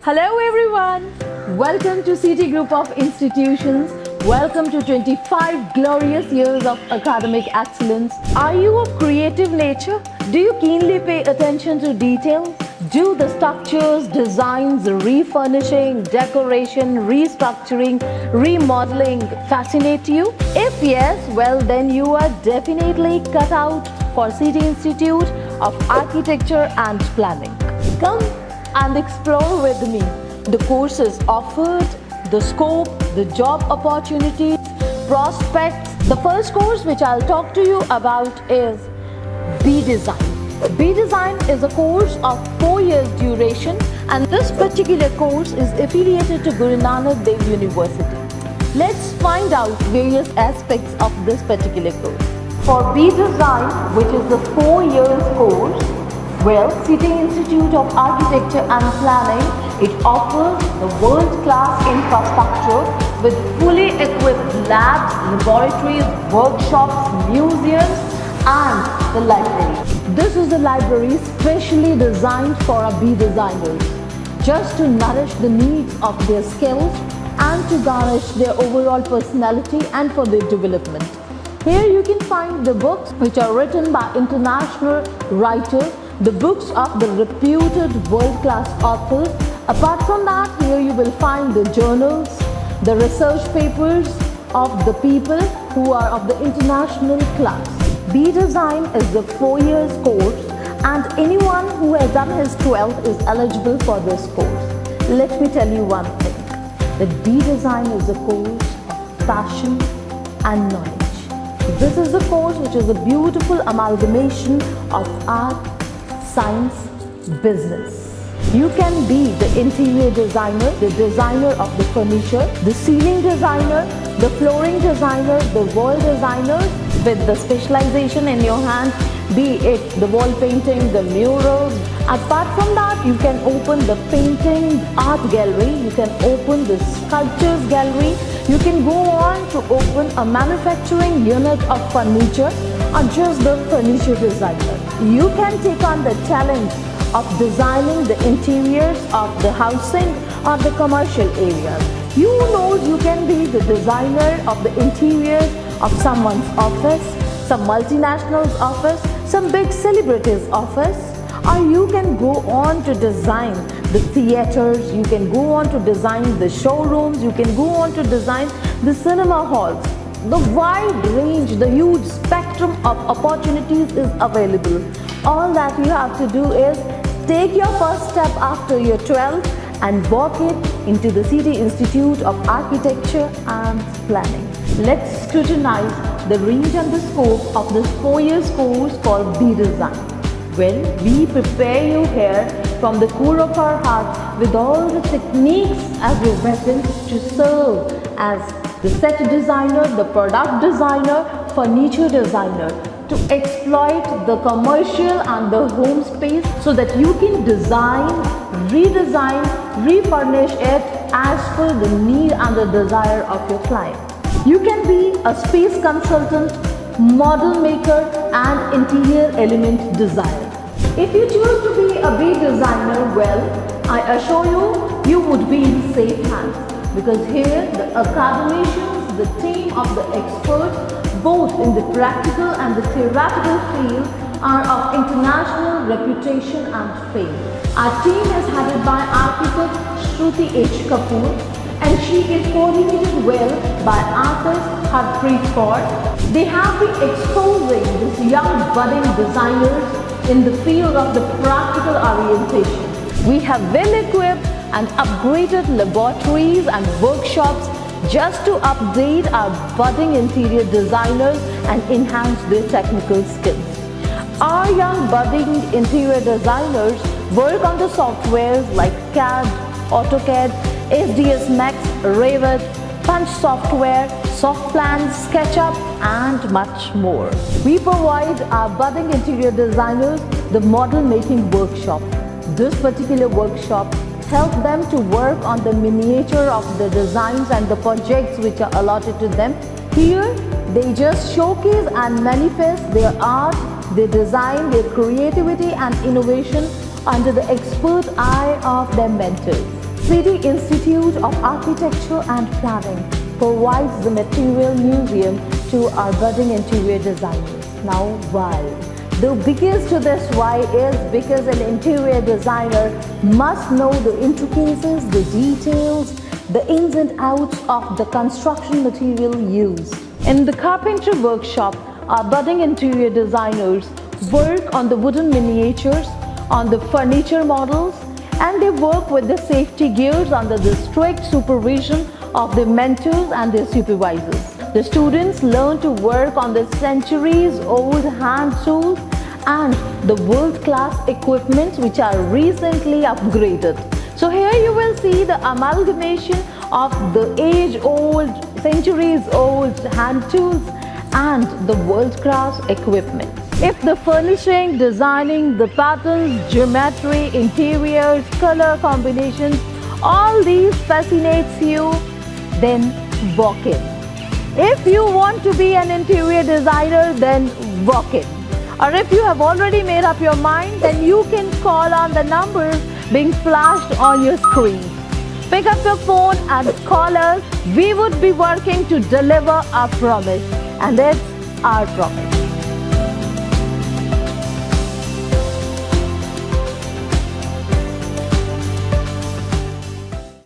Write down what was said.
Hello everyone! Welcome to City Group of Institutions. Welcome to 25 glorious years of academic excellence. Are you of creative nature? Do you keenly pay attention to details? Do the structures, designs, refurnishing, decoration, restructuring, remodeling fascinate you? If yes, well then you are definitely cut out for City Institute of Architecture and Planning. Come and explore with me the courses offered, the scope, the job opportunities, prospects. The first course which I'll talk to you about is B.Design. B.Design is a course of 4 years duration, and this particular course is affiliated to Guru Nanak Dev University. Let's find out various aspects of this particular course. For B.Design, which is a 4 years course, well, City Institute of Architecture and Planning, it offers the world-class infrastructure with fully equipped labs, laboratories, workshops, museums and the library. This is the library specially designed for our B-designers, just to nourish the needs of their skills and to garnish their overall personality and for their development. Here you can find the books which are written by international writers, the books of the reputed world-class authors. Apart from that, here you will find the journals, the research papers of the people who are of the international class. B.Design is the 4 years course, and anyone who has done his 12th is eligible for this course. Let me tell you one thing, that B.Design is a course of passion and knowledge. This is a course which is a beautiful amalgamation of art, science, business. You can be the interior designer, the designer of the furniture, the ceiling designer, the flooring designer, the wall designer with the specialization in your hand, be it the wall painting, the murals. Apart from that, you can open the painting art gallery, you can open the sculptures gallery, you can go on to open a manufacturing unit of furniture or just the furniture designer. You can take on the challenge of designing the interiors of the housing or the commercial areas. You know you can be the designer of the interiors of someone's office, some multinational's office, some big celebrity's office, or you can go on to design the theaters, you can go on to design the showrooms, you can go on to design the cinema halls. The wide range, the huge spectrum of opportunities is available. All that you have to do is take your first step after your 12th and walk it into the City Institute of Architecture and Planning. Let's scrutinize the range and the scope of this 4 years course called B.Design. Well, we prepare you here from the core of our heart with all the techniques as your weapons to serve as the set designer, the product designer, furniture designer, to exploit the commercial and the home space so that you can design, redesign, refurnish it as per the need and the desire of your client. You can be a space consultant, model maker and interior element designer. If you choose to be a B.Designer, well, I assure you, you would be in safe hands, because here the academicians, the team of the experts, both in the practical and the theoretical field, are of international reputation and fame. Our team is headed by architect Shruti H. Kapoor, and she is coordinated well by artist Harpreet Kaur. They have been exposing these young budding designers in the field of the practical orientation. We have well-equipped and upgraded laboratories and workshops just to update our budding interior designers and enhance their technical skills. Our young budding interior designers work on the softwares like CAD, AutoCAD, SDS Max, Revit, Punch software, SoftPlan, SketchUp and much more. We provide our budding interior designers the model making workshop. This particular workshop help them to work on the miniature of the designs and the projects which are allotted to them. Here, they just showcase and manifest their art, their design, their creativity and innovation under the expert eye of their mentors. City Institute of Architecture and Planning provides the material museum to our budding interior designers. Now, why? The biggest to this why is because an interior designer must know the intricacies, the details, the ins and outs of the construction material used. In the carpentry workshop, our budding interior designers work on the wooden miniatures, on the furniture models, and they work with the safety gears under the strict supervision of the mentors and their supervisors. The students learn to work on the centuries-old hand tools and the world-class equipment which are recently upgraded. So here you will see the amalgamation of the age-old, centuries-old hand tools and the world-class equipment. If the furnishing, designing, the patterns, geometry, interiors, color combinations, all these fascinates you, then walk in. If you want to be an interior designer, then walk in. Or if you have already made up your mind, then you can call on the numbers being flashed on your screen. Pick up your phone and call us. We would be working to deliver our promise, and that's our promise.